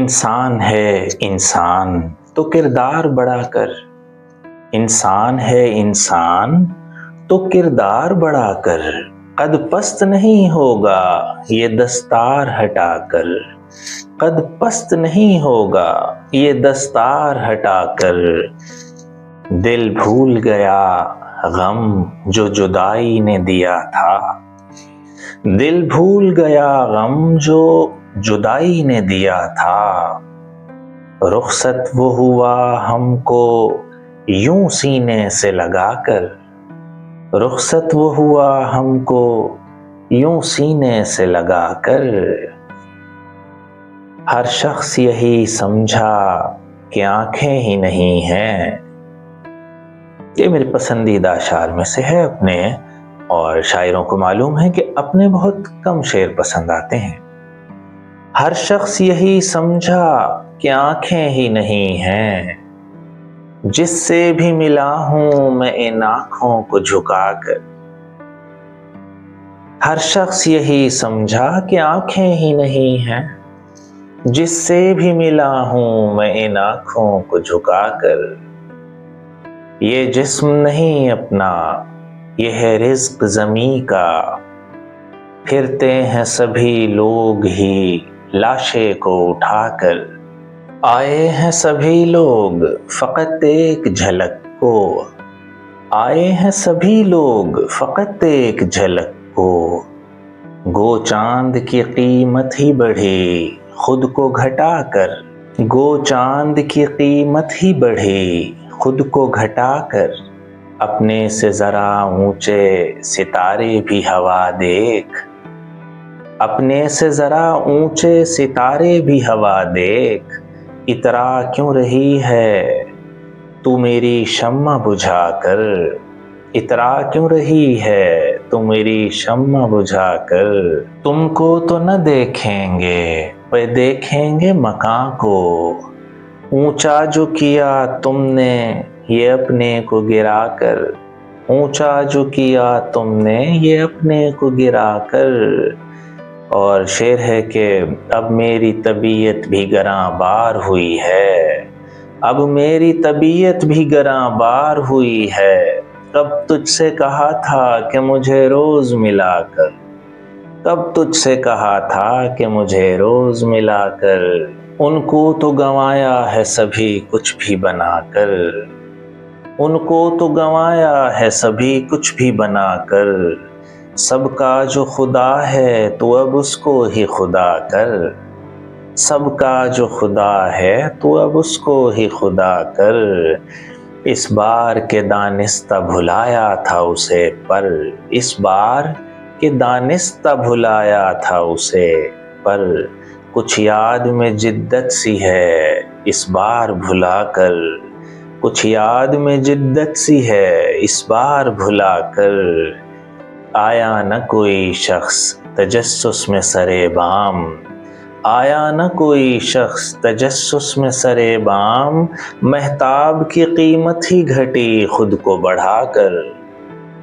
انسان ہے انسان تو کردار بڑھا کر، انسان ہے انسان تو کردار بڑھا کر، قد پست نہیں ہوگا یہ دستار ہٹا کر، قد پست نہیں ہوگا یہ دستار ہٹا کر، دل بھول گیا غم جو جدائی نے دیا تھا، دل بھول گیا غم جو جدائی نے دیا تھا، رخصت وہ ہوا ہم کو یوں سینے سے لگا کر، رخصت وہ ہوا ہم کو یوں سینے سے لگا کر، ہر شخص یہی سمجھا کہ آنکھیں ہی نہیں ہیں۔ یہ میرے پسندیدہ اشعار میں سے ہے اپنے، اور شاعروں کو معلوم ہے کہ اپنے بہت کم شعر پسند آتے ہیں۔ ہر شخص یہی سمجھا کہ آنکھیں ہی نہیں ہیں، جس سے بھی ملا ہوں میں ان آنکھوں کو جھکا کر، ہر شخص یہی سمجھا کہ آنکھیں ہی نہیں ہیں، جس سے بھی ملا ہوں میں ان آنکھوں کو جھکا کر، یہ جسم نہیں اپنا یہ ہے رزق زمیں کا، پھرتے ہیں سبھی لوگ ہی لاشے کو اٹھا کر، آئے ہیں سبھی لوگ فقط ایک جھلک کو، آئے ہیں سبھی لوگ فقط ایک جھلک کو، گو چاند کی قیمت ہی بڑھی خود کو گھٹا کر، گو چاند کی قیمت ہی بڑھی خود کو گھٹا کر، اپنے سے ذرا اونچے ستارے بھی ہوا دیکھ، اپنے سے ذرا اونچے ستارے بھی ہوا دیکھ، اترا کیوں رہی ہے تو میری شمع بجھا کر، اترا کیوں رہی ہے تو میری شمع بجھا کر، تم کو تو نہ دیکھیں گے پہ دیکھیں گے مکاں کو، اونچا جو کیا تم نے یہ اپنے کو گرا کر، اونچا جو کیا تم نے یہ اپنے کو گرا کر، اور شعر ہے کہ اب میری طبیعت بھی گراں بار ہوئی ہے، اب میری طبیعت بھی گراں بار ہوئی ہے، کب تجھ سے کہا تھا کہ مجھے روز ملا کر، کب تجھ سے کہا تھا کہ مجھے روز ملا کر، ان کو تو گنوایا ہے سبھی کچھ بھی بنا کر، ان کو تو گنوایا ہے سبھی کچھ بھی بنا کر، سب کا جو خدا ہے تو اب اس کو ہی خدا کر، سب کا جو خدا ہے تو اب اس کو ہی خدا کر، اس بار کے دانستہ بھلایا تھا اسے پر، اس بار کہ دانستہ بھلایا تھا اسے پر، کچھ یاد میں جدت سی ہے اس بار بھلا کر، کچھ یاد میں جدت سی ہے اس بار بھلا کر، آیا نہ کوئی شخص تجسس میں سرے بام، آیا نہ کوئی شخص تجسس میں سرے بام، مہتاب کی قیمت ہی گھٹی خود کو بڑھا کر،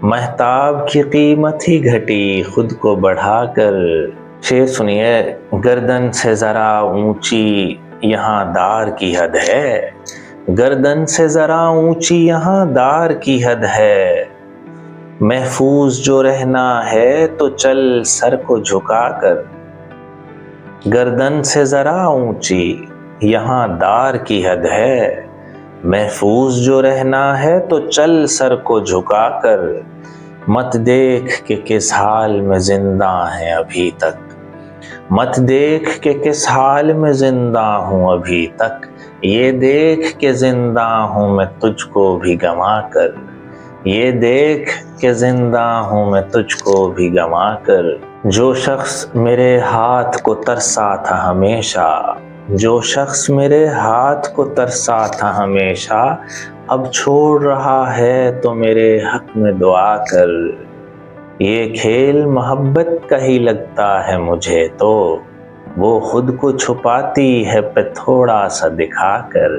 مہتاب کی قیمت ہی گھٹی خود کو بڑھا کر، شعر سنیے، گردن سے ذرا اونچی یہاں دار کی حد ہے، گردن سے ذرا اونچی یہاں دار کی حد ہے، محفوظ جو رہنا ہے تو چل سر کو جھکا کر، گردن سے ذرا اونچی یہاں دار کی حد ہے، محفوظ جو رہنا ہے تو چل سر کو جھکا کر، مت دیکھ کہ کس حال میں زندہ ہیں ابھی تک، مت دیکھ کہ کس حال میں زندہ ہوں ابھی تک، یہ دیکھ کہ زندہ ہوں میں تجھ کو بھی گنوا کر، یہ دیکھ کہ زندہ ہوں میں تجھ کو بھی گنوا کر، جو شخص میرے ہاتھ کو ترسا تھا ہمیشہ، جو شخص میرے ہاتھ کو ترسا تھا ہمیشہ، اب چھوڑ رہا ہے تو میرے حق میں دعا کر، یہ کھیل محبت کا ہی لگتا ہے مجھے تو، وہ خود کو چھپاتی ہے پہ تھوڑا سا دکھا کر،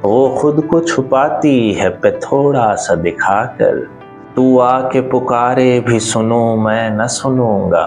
وہ خود کو چھپاتی ہے پہ تھوڑا سا دکھا کر، تو آ کے پکارے بھی سنوں میں نہ سنوں گا،